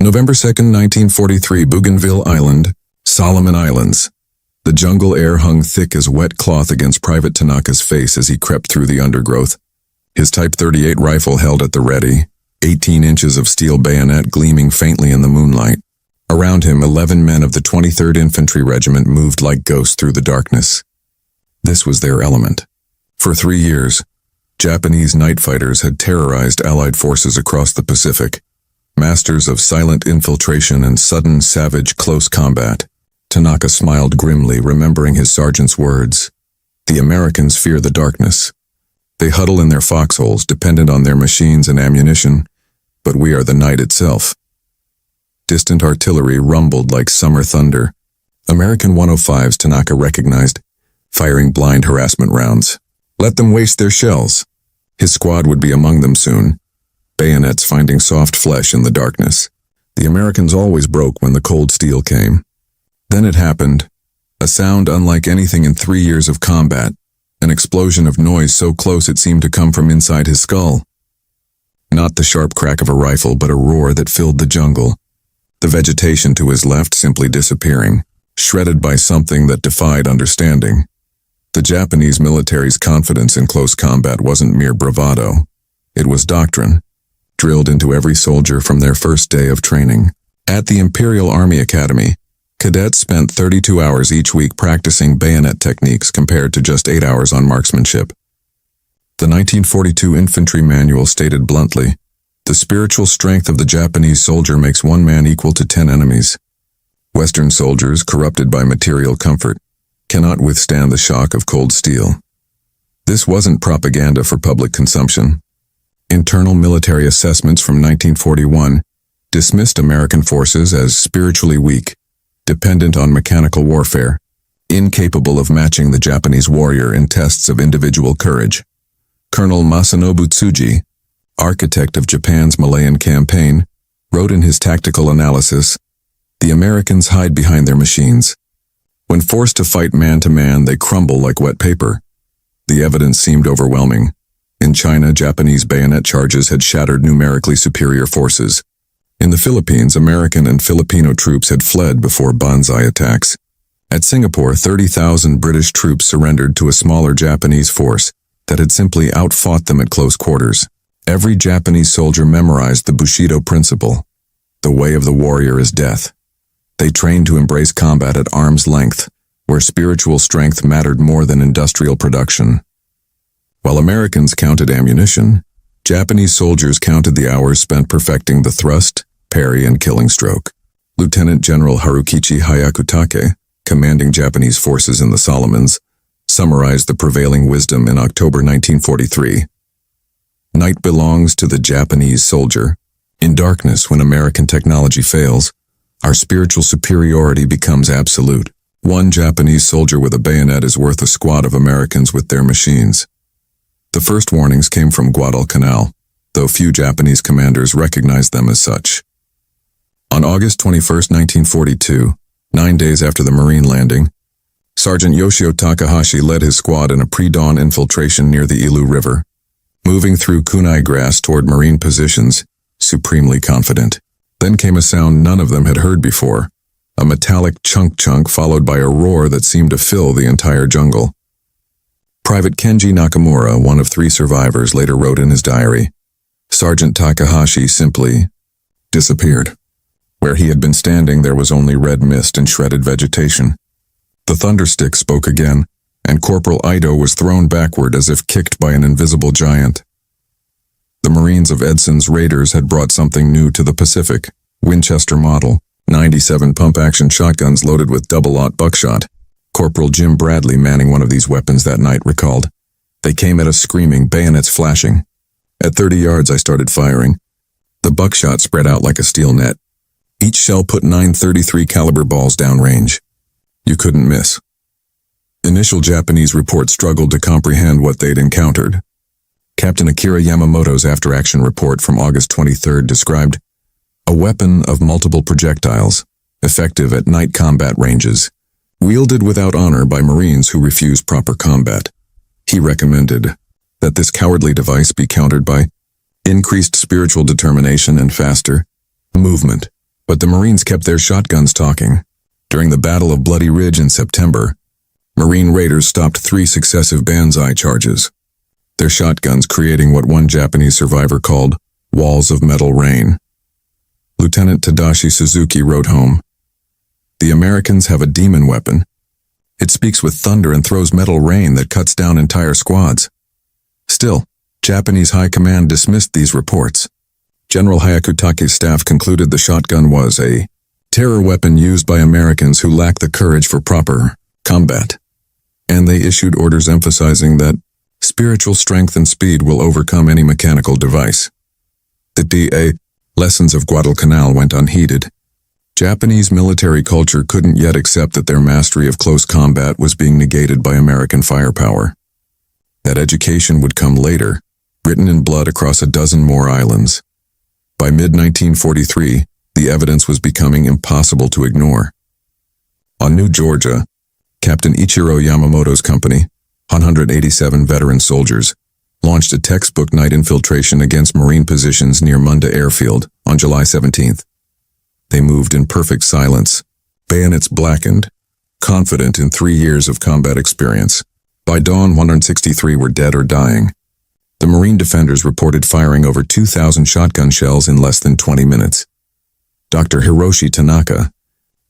November 2nd, 1943, Bougainville Island, Solomon Islands. The jungle air hung thick as wet cloth against Private Tanaka's face as he crept through the undergrowth. His Type 38 rifle held at the ready, 18 inches of steel bayonet gleaming faintly in the moonlight. Around him, 11 men of the 23rd Infantry Regiment moved like ghosts through the darkness. This was their element. For 3 years, Japanese night fighters had terrorized Allied forces across the Pacific, masters of silent infiltration and sudden, savage, close combat. Tanaka smiled grimly, remembering his sergeant's words. The Americans fear the darkness. They huddle in their foxholes, dependent on their machines and ammunition, but we are the night itself. Distant artillery rumbled like summer thunder. American 105s, Tanaka recognized, firing blind harassment rounds. Let them waste their shells. His squad would be among them soon, bayonets finding soft flesh in the darkness. The Americans always broke when the cold steel came. Then it happened, a sound unlike anything in 3 years of combat, an explosion of noise so close it seemed to come from inside his skull. Not the sharp crack of a rifle, but a roar that filled the jungle, the vegetation to his left simply disappearing, shredded by something that defied understanding. The Japanese military's confidence in close combat wasn't mere bravado. It was doctrine, drilled into every soldier from their first day of training. At the Imperial Army Academy, cadets spent 32 hours each week practicing bayonet techniques compared to just 8 hours on marksmanship. The 1942 Infantry Manual stated bluntly, "The spiritual strength of the Japanese soldier makes one man equal to 10 enemies." Western soldiers, corrupted by material comfort, cannot withstand the shock of cold steel. This wasn't propaganda for public consumption. Internal military assessments from 1941 dismissed American forces as spiritually weak, dependent on mechanical warfare, incapable of matching the Japanese warrior in tests of individual courage. Colonel Masanobu Tsuji, architect of Japan's Malayan campaign, wrote in his tactical analysis, "The Americans hide behind their machines. When forced to fight man-to-man, they crumble like wet paper." The evidence seemed overwhelming. In China, Japanese bayonet charges had shattered numerically superior forces. In the Philippines, American and Filipino troops had fled before banzai attacks. At Singapore, 30,000 British troops surrendered to a smaller Japanese force that had simply outfought them at close quarters. Every Japanese soldier memorized the Bushido principle. The way of the warrior is death. They trained to embrace combat at arm's length, where spiritual strength mattered more than industrial production. While Americans counted ammunition, Japanese soldiers counted the hours spent perfecting the thrust, parry, and killing stroke. Lieutenant General Harukichi Hyakutake, commanding Japanese forces in the Solomons, summarized the prevailing wisdom in October 1943. Night belongs to the Japanese soldier. In darkness, when American technology fails, our spiritual superiority becomes absolute. One Japanese soldier with a bayonet is worth a squad of Americans with their machines. The first warnings came from Guadalcanal, though few Japanese commanders recognized them as such. On August 21, 1942, 9 days after the Marine landing, Sergeant Yoshio Takahashi led his squad in a pre-dawn infiltration near the Ilu River, moving through kunai grass toward Marine positions, supremely confident. Then came a sound none of them had heard before, a metallic chunk followed by a roar that seemed to fill the entire jungle. Private Kenji Nakamura, one of 3 survivors, later wrote in his diary, "Sergeant Takahashi simply disappeared. Where he had been standing, there was only red mist and shredded vegetation." The thunderstick spoke again, and Corporal Ito was thrown backward as if kicked by an invisible giant. The Marines of Edson's raiders had brought something new to the Pacific, Winchester Model, 97 pump-action shotguns loaded with double-aught buckshot. Corporal Jim Bradley, manning one of these weapons that night, recalled, "They came at us screaming, bayonets flashing. At 30 yards I started firing. The buckshot spread out like a steel net. Each shell put 9.33 caliber balls downrange. You couldn't miss." Initial Japanese reports struggled to comprehend what they'd encountered. Captain Akira Yamamoto's after-action report from August 23rd described a weapon of multiple projectiles, effective at night combat ranges, wielded without honor by Marines who refuse proper combat. He recommended that this cowardly device be countered by increased spiritual determination and faster movement. But the Marines kept their shotguns talking. During the Battle of Bloody Ridge in September, Marine raiders stopped 3 successive banzai charges, their shotguns creating what one Japanese survivor called walls of metal rain. Lieutenant Tadashi Suzuki wrote home, "The Americans have a demon weapon. It speaks with thunder and throws metal rain that cuts down entire squads." Still, Japanese high command dismissed these reports. General Hyakutake's staff concluded the shotgun was a terror weapon used by Americans who lack the courage for proper combat, and they issued orders emphasizing that spiritual strength and speed will overcome any mechanical device. The D.A. lessons of Guadalcanal went unheeded. Japanese military culture couldn't yet accept that their mastery of close combat was being negated by American firepower. That education would come later, written in blood across a dozen more islands. By mid-1943, the evidence was becoming impossible to ignore. On New Georgia, Captain Ichiro Yamamoto's company, 187 veteran soldiers, launched a textbook night infiltration against Marine positions near Munda Airfield on July 17th. They moved in perfect silence, bayonets blackened, confident in 3 years of combat experience. By dawn, 163 were dead or dying. The Marine defenders reported firing over 2,000 shotgun shells in less than 20 minutes. Dr. Hiroshi Tanaka,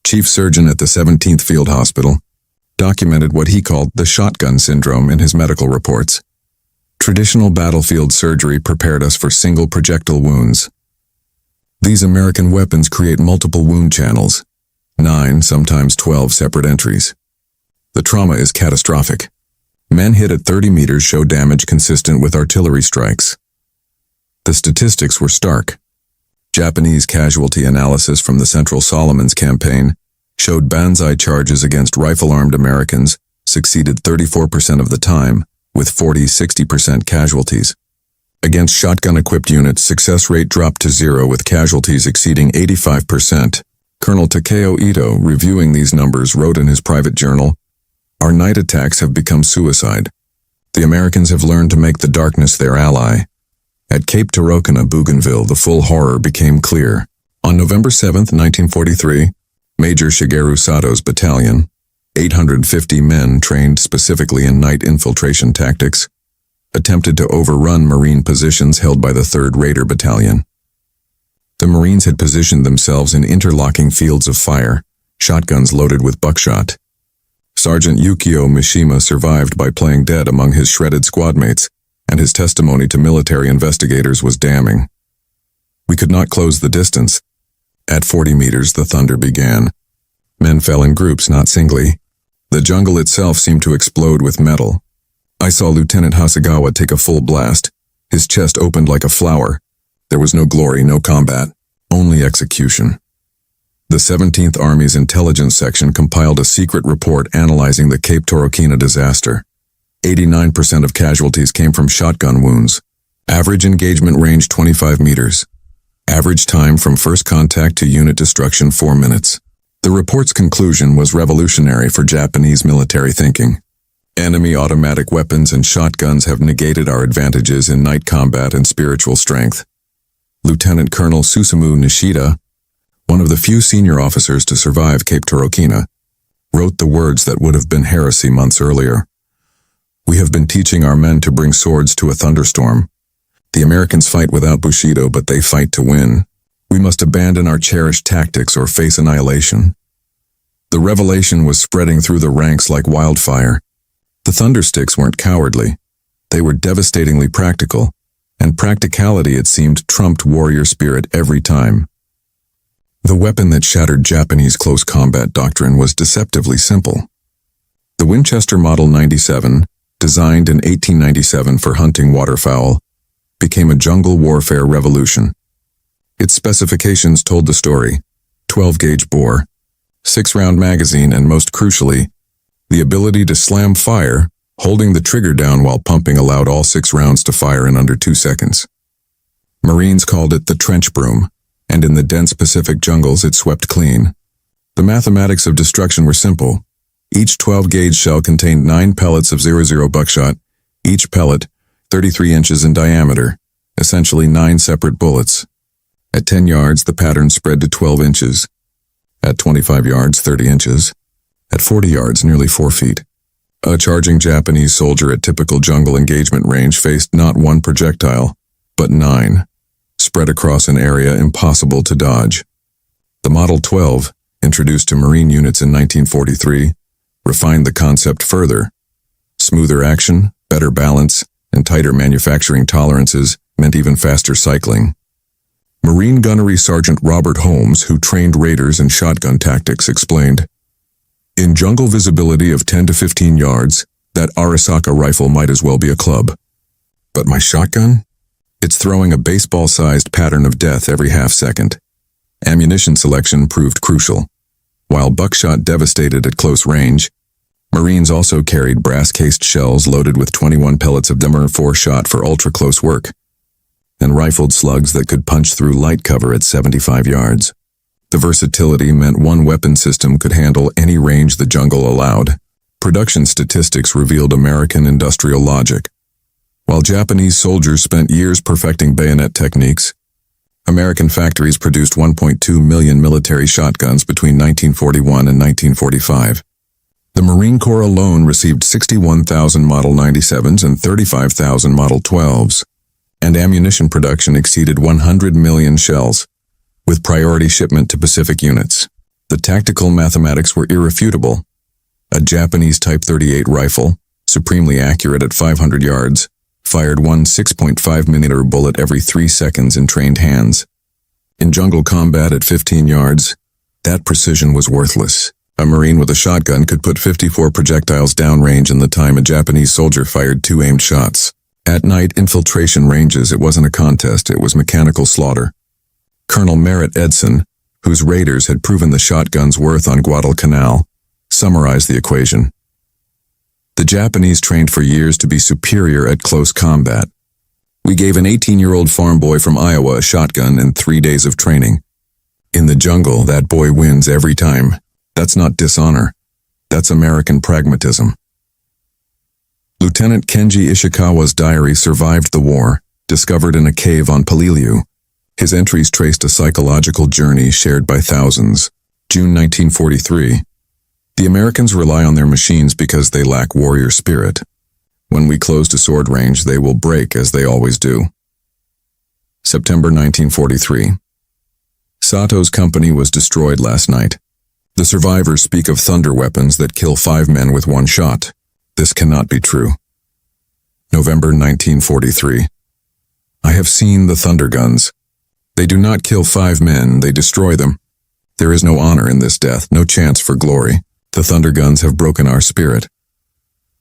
chief surgeon at the 17th Field Hospital, documented what he called the shotgun syndrome in his medical reports. Traditional battlefield surgery prepared us for single projectile wounds. These American weapons create multiple wound channels, 9, sometimes 12 separate entries. The trauma is catastrophic. Men hit at 30 meters show damage consistent with artillery strikes. The statistics were stark. Japanese casualty analysis from the Central Solomons campaign showed banzai charges against rifle-armed Americans succeeded 34% of the time, with 40–60% casualties. Against shotgun-equipped units, success rate dropped to 0 with casualties exceeding 85%. Colonel Takeo Ito, reviewing these numbers, wrote in his private journal, "Our night attacks have become suicide. The Americans have learned to make the darkness their ally." At Cape Tarokana, Bougainville, the full horror became clear. On November 7, 1943, Major Shigeru Sato's battalion, 850 men trained specifically in night infiltration tactics, attempted to overrun Marine positions held by the 3rd Raider Battalion. The Marines had positioned themselves in interlocking fields of fire, shotguns loaded with buckshot. Sergeant Yukio Mishima survived by playing dead among his shredded squadmates, and his testimony to military investigators was damning. "We could not close the distance. At 40 meters, the thunder began. Men fell in groups, not singly. The jungle itself seemed to explode with metal. I saw Lieutenant Hasegawa take a full blast. His chest opened like a flower. There was no glory, no combat, only execution." The 17th Army's intelligence section compiled a secret report analyzing the Cape Tarokana disaster. 89% of casualties came from shotgun wounds. Average engagement range 25 meters. Average time from first contact to unit destruction 4 minutes. The report's conclusion was revolutionary for Japanese military thinking. Enemy automatic weapons and shotguns have negated our advantages in night combat and spiritual strength. Lieutenant Colonel Susumu Nishida, one of the few senior officers to survive Cape Tarokana, wrote the words that would have been heresy months earlier. "We have been teaching our men to bring swords to a thunderstorm. The Americans fight without Bushido, but they fight to win. We must abandon our cherished tactics or face annihilation." The revelation was spreading through the ranks like wildfire. The thundersticks weren't cowardly. They were devastatingly practical, and practicality, it seemed, trumped warrior spirit every time. The weapon that shattered Japanese close combat doctrine was deceptively simple. The Winchester Model 97, designed in 1897 for hunting waterfowl, became a jungle warfare revolution. Its specifications told the story: 12-gauge bore, 6-round magazine, and most crucially, the ability to slam fire, holding the trigger down while pumping allowed all 6 rounds to fire in under 2 seconds. Marines called it the trench broom, and in the dense Pacific jungles it swept clean. The mathematics of destruction were simple. Each 12-gauge shell contained 9 pellets of 00 buckshot, each pellet 33 inches in diameter, essentially 9 separate bullets. At 10 yards, the pattern spread to 12 inches. At 25 yards, 30 inches. At 40 yards, nearly 4 feet. A charging Japanese soldier at typical jungle engagement range faced not one projectile, but 9, spread across an area impossible to dodge. The Model 12, introduced to Marine units in 1943, refined the concept further. Smoother action, better balance, and tighter manufacturing tolerances meant even faster cycling. Marine Gunnery Sergeant Robert Holmes, who trained raiders in shotgun tactics, explained, "In jungle visibility of 10 to 15 yards, that Arisaka rifle might as well be a club. But my shotgun? It's throwing a baseball-sized pattern of death every half-second." Ammunition selection proved crucial. While buckshot devastated at close range, Marines also carried brass-cased shells loaded with 21 pellets of dimmer 4-shot for ultra-close work, and rifled slugs that could punch through light cover at 75 yards. The versatility meant one weapon system could handle any range the jungle allowed. Production statistics revealed American industrial logic. While Japanese soldiers spent years perfecting bayonet techniques, American factories produced 1.2 million military shotguns between 1941 and 1945. The Marine Corps alone received 61,000 Model 97s and 35,000 Model 12s, and ammunition production exceeded 100 million shells, with priority shipment to Pacific units. The tactical mathematics were irrefutable. A Japanese Type 38 rifle, supremely accurate at 500 yards, fired one 6.5mm bullet every 3 seconds in trained hands. In jungle combat at 15 yards, that precision was worthless. A Marine with a shotgun could put 54 projectiles downrange in the time a Japanese soldier fired 2 aimed shots. At night infiltration ranges, it wasn't a contest, it was mechanical slaughter. Colonel Merritt Edson, whose raiders had proven the shotgun's worth on Guadalcanal, summarized the equation. The Japanese trained for years to be superior at close combat. We gave an 18-year-old farm boy from Iowa a shotgun and 3 days of training. In the jungle, that boy wins every time. That's not dishonor. That's American pragmatism. Lieutenant Kenji Ishikawa's diary survived the war, discovered in a cave on Peleliu. His entries traced a psychological journey shared by thousands. June 1943. The Americans rely on their machines because they lack warrior spirit. When we close to sword range, they will break as they always do. September 1943. Sato's company was destroyed last night. The survivors speak of thunder weapons that kill 5 men with 1 shot. This cannot be true. November 1943. I have seen the thunder guns. They do not kill 5 men, they destroy them. There is no honor in this death, no chance for glory. The thunder guns have broken our spirit.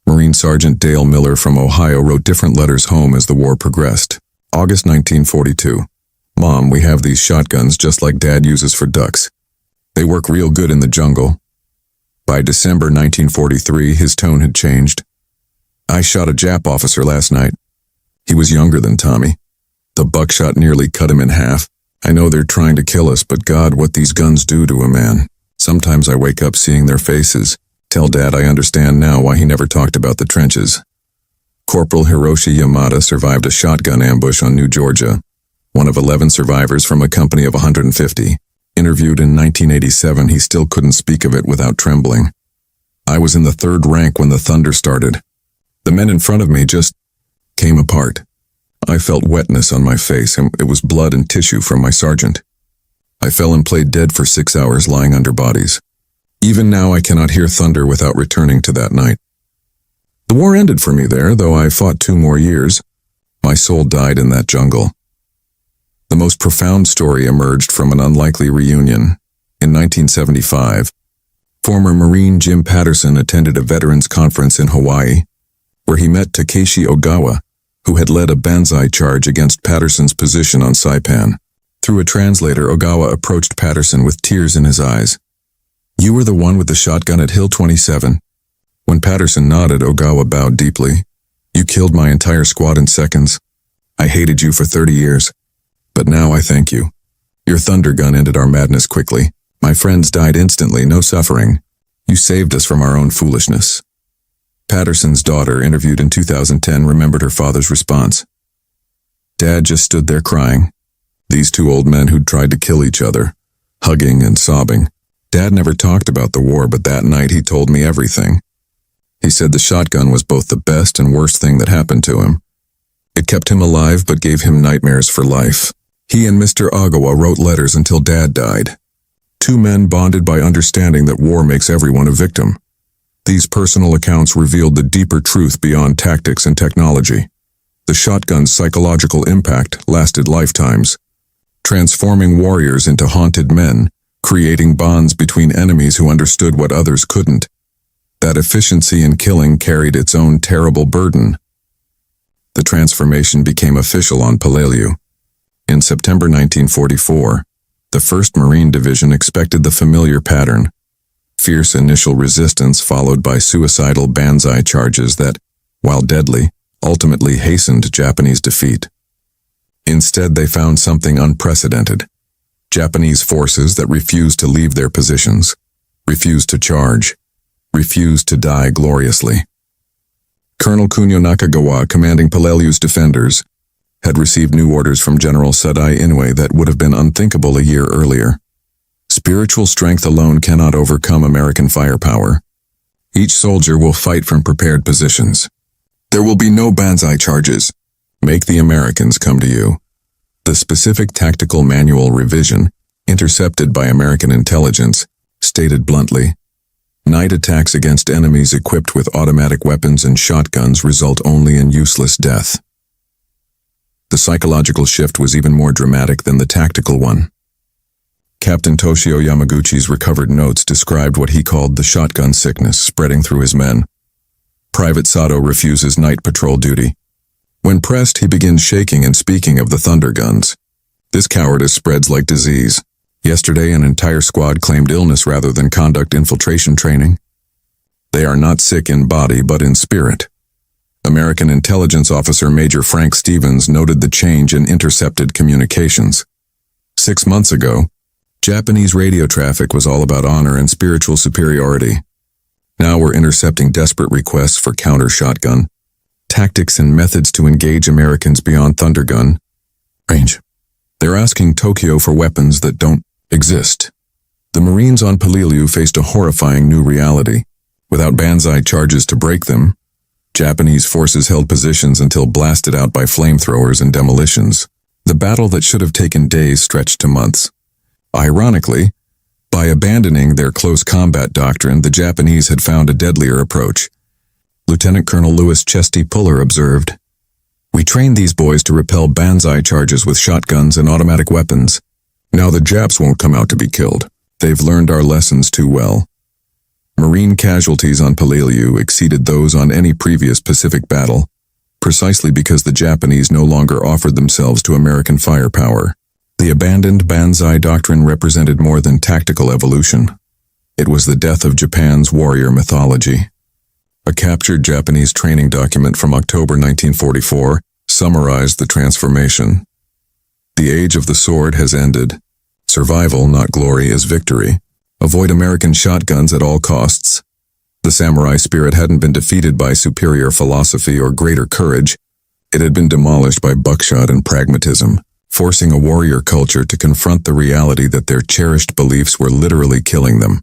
Marine Sergeant Dale Miller from Ohio wrote different letters home as the war progressed. August 1942. Mom, we have these shotguns just like Dad uses for ducks. They work real good in the jungle. By December 1943, his tone had changed. I shot a Jap officer last night. He was younger than Tommy. The buckshot nearly cut him in half. I know they're trying to kill us, but God, what these guns do to a man. Sometimes I wake up seeing their faces. Tell Dad I understand now why he never talked about the trenches. Corporal Hiroshi Yamada survived a shotgun ambush on New Georgia, one of 11 survivors from a company of 150. Interviewed in 1987, he still couldn't speak of it without trembling. I was in the 3rd rank when the thunder started. The men in front of me just came apart. I felt wetness on my face, and it was blood and tissue from my sergeant. I fell and played dead for 6 hours lying under bodies. Even now I cannot hear thunder without returning to that night. The war ended for me there, though I fought 2 more years. My soul died in that jungle. The most profound story emerged from an unlikely reunion. In 1975, former Marine Jim Patterson attended a veterans conference in Hawaii, where he met Takeshi Ogawa, who had led a banzai charge against Patterson's position on Saipan. Through a translator, Ogawa approached Patterson with tears in his eyes. You were the one with the shotgun at Hill 27. When Patterson nodded, Ogawa bowed deeply. You killed my entire squad in seconds. I hated you for 30 years. But now I thank you. Your thunder gun ended our madness quickly. My friends died instantly, no suffering. You saved us from our own foolishness. Patterson's daughter, interviewed in 2010, remembered her father's response. Dad just stood there crying. These two old men who'd tried to kill each other, hugging and sobbing. Dad never talked about the war, but that night he told me everything. He said the shotgun was both the best and worst thing that happened to him. It kept him alive but gave him nightmares for life. He and Mr. Agawa wrote letters until Dad died. Two men bonded by understanding that war makes everyone a victim. These personal accounts revealed the deeper truth beyond tactics and technology. The shotgun's psychological impact lasted lifetimes, transforming warriors into haunted men, creating bonds between enemies who understood what others couldn't. That efficiency in killing carried its own terrible burden. The transformation became official on Peleliu. In September 1944, the 1st Marine Division expected the familiar pattern: fierce initial resistance followed by suicidal banzai charges that, while deadly, ultimately hastened Japanese defeat. Instead, they found something unprecedented: Japanese forces that refused to leave their positions, refused to charge, refused to die gloriously. Colonel Kunio Nakagawa, commanding Peleliu's defenders, had received new orders from General Sadai Inoue that would have been unthinkable a year earlier. Spiritual strength alone cannot overcome American firepower. Each soldier will fight from prepared positions. There will be no banzai charges. Make the Americans come to you. The specific tactical manual revision, intercepted by American intelligence, stated bluntly, night attacks against enemies equipped with automatic weapons and shotguns result only in useless death. The psychological shift was even more dramatic than the tactical one. Captain Toshio Yamaguchi's recovered notes described what he called the shotgun sickness spreading through his men. Private Sato refuses night patrol duty. When pressed, he begins shaking and speaking of the thunder guns. This cowardice spreads like disease. Yesterday, an entire squad claimed illness rather than conduct infiltration training. They are not sick in body, but in spirit. American intelligence officer Major Frank Stevens noted the change in intercepted communications. 6 months ago, Japanese radio traffic was all about honor and spiritual superiority. Now we're intercepting desperate requests for counter-shotgun, tactics and methods to engage Americans beyond thundergun range. They're asking Tokyo for weapons that don't exist. The Marines on Peleliu faced a horrifying new reality. Without banzai charges to break them, Japanese forces held positions until blasted out by flamethrowers and demolitions. The battle that should have taken days stretched to months. Ironically, by abandoning their close combat doctrine, the Japanese had found a deadlier approach. Lieutenant Colonel Louis Chesty Puller observed, "We trained these boys to repel banzai charges with shotguns and automatic weapons. Now the Japs won't come out to be killed. They've learned our lessons too well." Marine casualties on Peleliu exceeded those on any previous Pacific battle, precisely because the Japanese no longer offered themselves to American firepower. The abandoned banzai doctrine represented more than tactical evolution. It was the death of Japan's warrior mythology. A captured Japanese training document from October 1944 summarized the transformation. The age of the sword has ended. Survival, not glory, is victory. Avoid American shotguns at all costs. The samurai spirit hadn't been defeated by superior philosophy or greater courage. It had been demolished by buckshot and pragmatism, forcing a warrior culture to confront the reality that their cherished beliefs were literally killing them.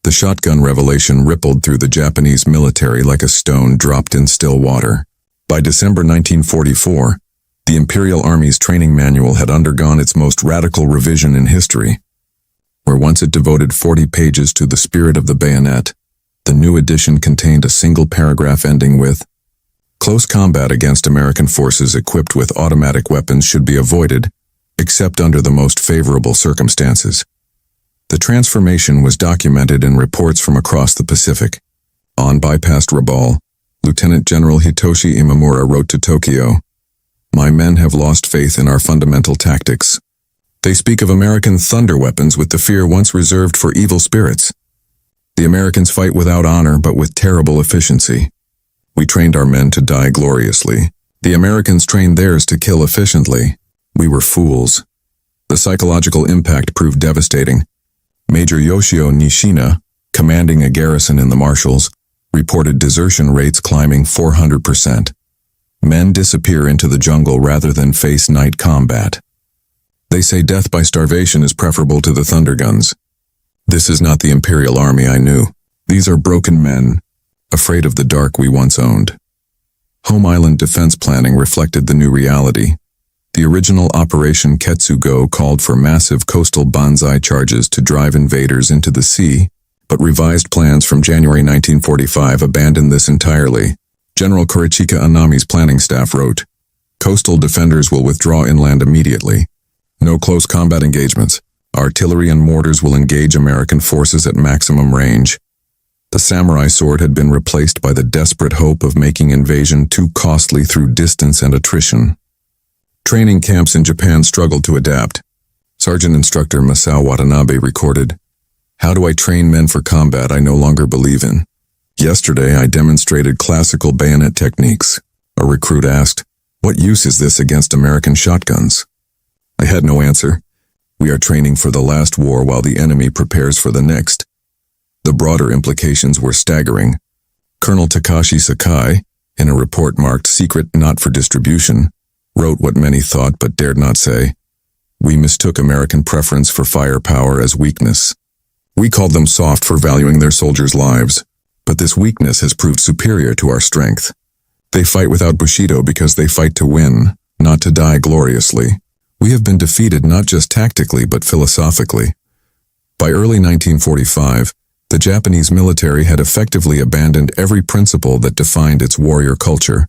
The shotgun revelation rippled through the Japanese military like a stone dropped in still water. By December 1944, the Imperial Army's training manual had undergone its most radical revision in history. Where once it devoted 40 pages to the spirit of the bayonet, the new edition contained a single paragraph ending with, "Close combat against American forces equipped with automatic weapons should be avoided, except under the most favorable circumstances." The transformation was documented in reports from across the Pacific. On bypassed Rabaul, Lieutenant General Hitoshi Imamura wrote to Tokyo, "My men have lost faith in our fundamental tactics. They speak of American thunder weapons with the fear once reserved for evil spirits. The Americans fight without honor but with terrible efficiency. We trained our men to die gloriously. The Americans trained theirs to kill efficiently. We were fools." The psychological impact proved devastating. Major Yoshio Nishina, commanding a garrison in the Marshalls, reported desertion rates climbing 400%. Men disappear into the jungle rather than face night combat. They say death by starvation is preferable to the thunder guns. This is not the Imperial Army I knew. These are broken men, afraid of the dark we once owned. Home Island defense planning reflected the new reality. The original Operation Ketsugo called for massive coastal banzai charges to drive invaders into the sea, but revised plans from January 1945 abandoned this entirely. General Kurichika Anami's planning staff wrote, "Coastal defenders will withdraw inland immediately. No close combat engagements. Artillery and mortars will engage American forces at maximum range." The samurai sword had been replaced by the desperate hope of making invasion too costly through distance and attrition. Training camps in Japan struggled to adapt. Sergeant Instructor Masao Watanabe recorded, "How do I train men for combat I no longer believe in? Yesterday I demonstrated classical bayonet techniques." A recruit asked, "What use is this against American shotguns?" I had no answer. We are training for the last war while the enemy prepares for the next. The broader implications were staggering. Colonel Takashi Sakai, in a report marked "Secret Not for Distribution," wrote what many thought but dared not say. "We mistook American preference for firepower as weakness. We called them soft for valuing their soldiers' lives, but this weakness has proved superior to our strength. They fight without Bushido because they fight to win, not to die gloriously. We have been defeated not just tactically but philosophically." By early 1945, the Japanese military had effectively abandoned every principle that defined its warrior culture.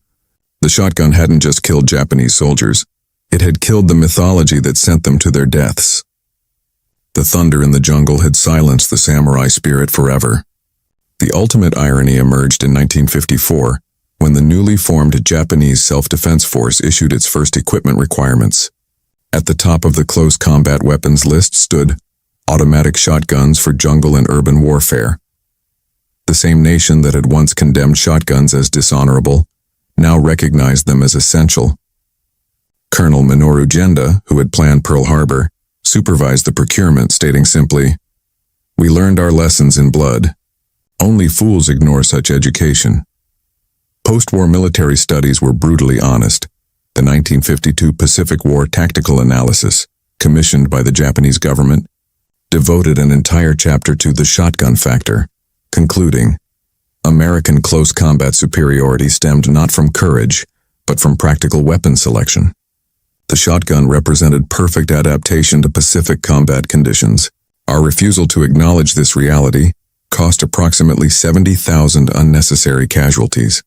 The shotgun hadn't just killed Japanese soldiers, it had killed the mythology that sent them to their deaths. The thunder in the jungle had silenced the samurai spirit forever. The ultimate irony emerged in 1954, when the newly formed Japanese Self-Defense Force issued its first equipment requirements. At the top of the close combat weapons list stood automatic shotguns for jungle and urban warfare. The same nation that had once condemned shotguns as dishonorable now recognized them as essential. Colonel Minoru Genda, who had planned Pearl Harbor, supervised the procurement, stating simply, "We learned our lessons in blood. Only fools ignore such education." Post-war military studies were brutally honest. The 1952 Pacific War Tactical Analysis, commissioned by the Japanese government, devoted an entire chapter to the shotgun factor, concluding, "American close combat superiority stemmed not from courage, but from practical weapon selection." The shotgun represented perfect adaptation to Pacific combat conditions. Our refusal to acknowledge this reality cost approximately 70,000 unnecessary casualties.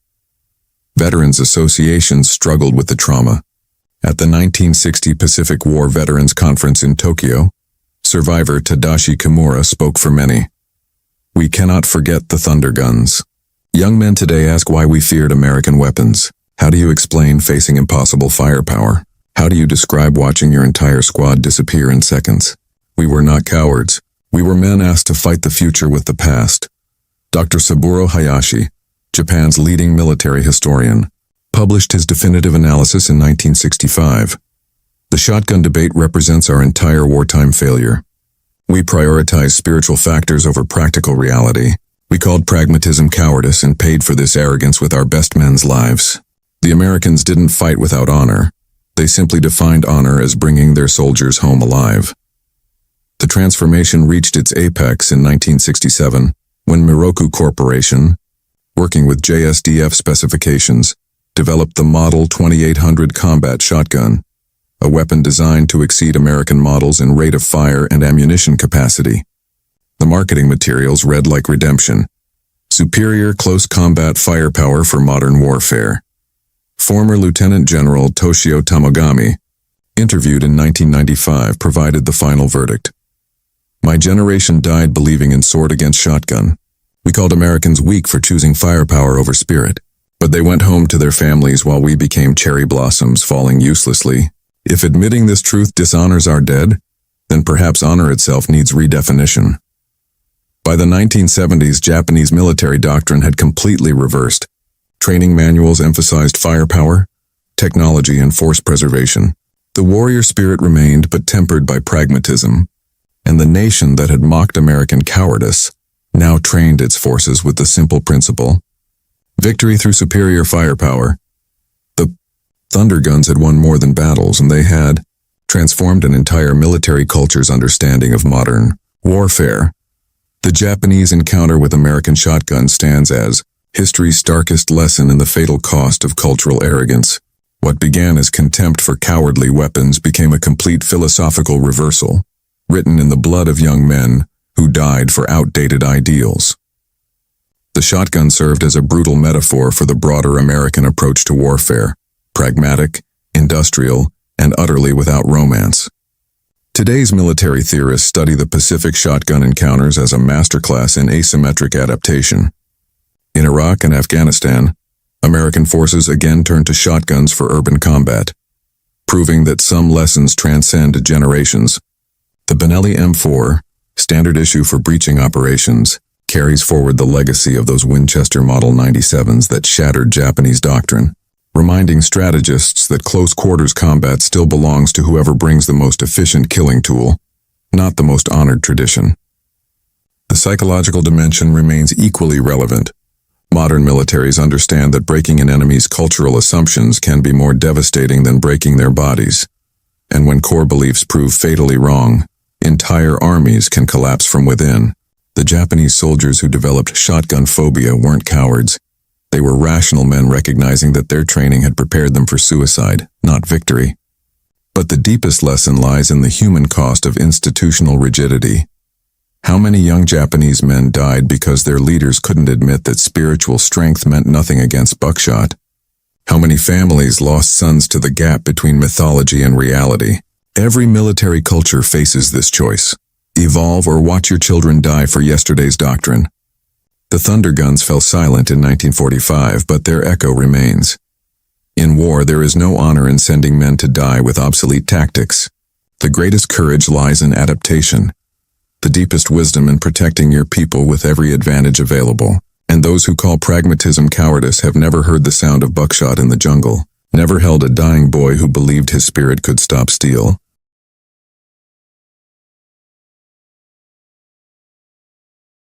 Veterans associations struggled with the trauma. At the 1960 Pacific War Veterans Conference in Tokyo, survivor Tadashi Kimura spoke for many. "We cannot forget the thunder guns." Young men today ask why we feared American weapons. How do you explain facing impossible firepower? How do you describe watching your entire squad disappear in seconds? We were not cowards. We were men asked to fight the future with the past. Dr. Saburo Hayashi, Japan's leading military historian, published his definitive analysis in 1965. The shotgun debate represents our entire wartime failure. We prioritize spiritual factors over practical reality. We called pragmatism cowardice and paid for this arrogance with our best men's lives. The Americans didn't fight without honor. They simply defined honor as bringing their soldiers home alive. The transformation reached its apex in 1967, when Miroku Corporation, working with JSDF specifications, developed the Model 2800 combat shotgun, a weapon designed to exceed American models in rate of fire and ammunition capacity. The marketing materials read like redemption: superior close combat firepower for modern warfare. Former Lieutenant General Toshio Tamagami, interviewed in 1995, provided the final verdict. "My generation died believing in sword against shotgun. We called Americans weak for choosing firepower over spirit, but they went home to their families while we became cherry blossoms falling uselessly. If admitting this truth dishonors our dead, then perhaps honor itself needs redefinition." By the 1970s, Japanese military doctrine had completely reversed. Training manuals emphasized firepower, technology, and force preservation. The warrior spirit remained, but tempered by pragmatism, and the nation that had mocked American cowardice now trained its forces with the simple principle: victory through superior firepower. The thunder guns had won more than battles, and they had, transformed an entire military culture's understanding of modern warfare. The Japanese encounter with American shotguns stands as history's starkest lesson in the fatal cost of cultural arrogance. What began as contempt for cowardly weapons became a complete philosophical reversal, written in the blood of young men who died for outdated ideals. The shotgun served as a brutal metaphor for the broader American approach to warfare, pragmatic, industrial, and utterly without romance. Today's military theorists study the Pacific shotgun encounters as a masterclass in asymmetric adaptation. In Iraq and Afghanistan, American forces again turned to shotguns for urban combat, proving that some lessons transcend generations. The Benelli M4, standard issue for breaching operations, carries forward the legacy of those Winchester Model 97s that shattered Japanese doctrine, reminding strategists that close-quarters combat still belongs to whoever brings the most efficient killing tool, not the most honored tradition. The psychological dimension remains equally relevant. Modern militaries understand that breaking an enemy's cultural assumptions can be more devastating than breaking their bodies. And when core beliefs prove fatally wrong, entire armies can collapse from within. The Japanese soldiers who developed shotgun phobia weren't cowards. They were rational men recognizing that their training had prepared them for suicide, not victory. But the deepest lesson lies in the human cost of institutional rigidity. How many young Japanese men died because their leaders couldn't admit that spiritual strength meant nothing against buckshot? How many families lost sons to the gap between mythology and reality? Every military culture faces this choice. Evolve or watch your children die for yesterday's doctrine. The Thunder guns fell silent in 1945, but their echo remains. In war, there is no honor in sending men to die with obsolete tactics. The greatest courage lies in adaptation. The deepest wisdom in protecting your people with every advantage available. And those who call pragmatism cowardice have never heard the sound of buckshot in the jungle, never held a dying boy who believed his spirit could stop steel.